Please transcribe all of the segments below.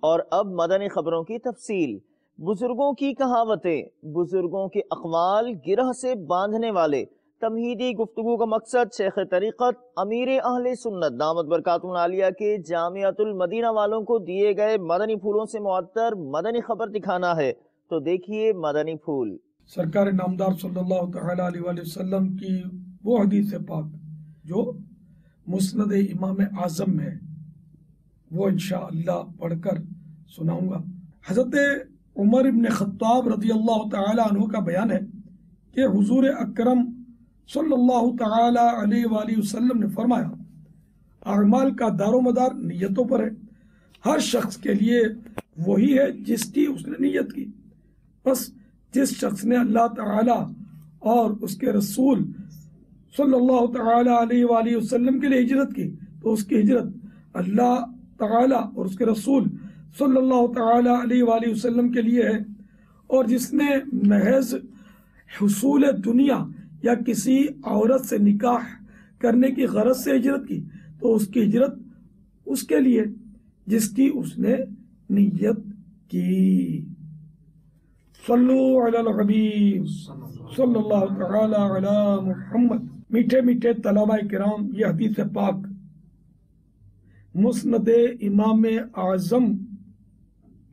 اور اب مدنی خبروں کی تفصیل۔ بزرگوں کی کہاوتیں، بزرگوں کے اقوال گرہ سے باندھنے والے۔ تمہیدی گفتگو کا مقصد شیخ طریقت امیر اہل سنت دامت برکاتہ العالیہ کے جامعۃ المدینہ والوں کو دیے گئے مدنی پھولوں سے معطر مدنی خبر دکھانا ہے، تو دیکھیے مدنی پھول۔ سرکار نامدار صلی اللہ تعالی علیہ وآلہ وسلم کی وہ حدیث پاک جو مسند امام اعظم ہے، وہ انشاءاللہ پڑھ کر سناؤں گا۔ حضرت عمر ابن خطاب رضی اللہ تعالی عنہ کا بیان ہے کہ حضور اکرم صلی اللہ تعالی علیہ وآلہ وسلم نے فرمایا، اعمال کا دار و مدار نیتوں پر ہے، ہر شخص کے لیے وہی ہے جس کی اس نے نیت کی، بس جس شخص نے اللہ تعالی اور اس کے رسول صلی اللہ تعالی علیہ وآلہ وسلم کے لیے ہجرت کی تو اس کی ہجرت اللہ تعالی اور اس کے رسول صلی اللہ تعالی علیہ وآلہ وسلم کے لیے ہے، اور جس نے محض حصول دنیا یا کسی عورت سے نکاح کرنے کی غرض سے ہجرت کی تو اس کی ہجرت اس کے لیے جس کی اس نے نیت کی۔ صلو علی الحبیب صلی اللہ تعالی علی محمد۔ میٹھے میٹھے طلبہ کرام، یہ حدیث پاک مسند امام اعظم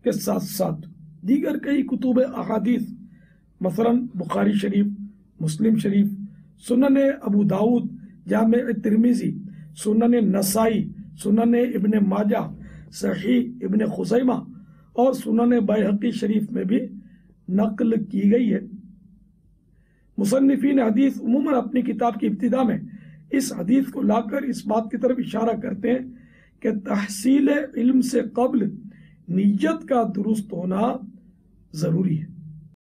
کے ساتھ ساتھ دیگر کئی کتب احادیث مثلا بخاری شریف، مسلم شریف، سنن ابو داود، جامع ترمذی، سنن نسائی، سنن ابن ماجہ، صحیح ابن خزیمہ اور سنن بیہقی شریف میں بھی نقل کی گئی ہے۔ مصنفین حدیث عموماً اپنی کتاب کی ابتدا میں اس حدیث کو لا کر اس بات کی طرف اشارہ کرتے ہیں کہ تحصیل علم سے قبل نیت کا درست ہونا ضروری ہے۔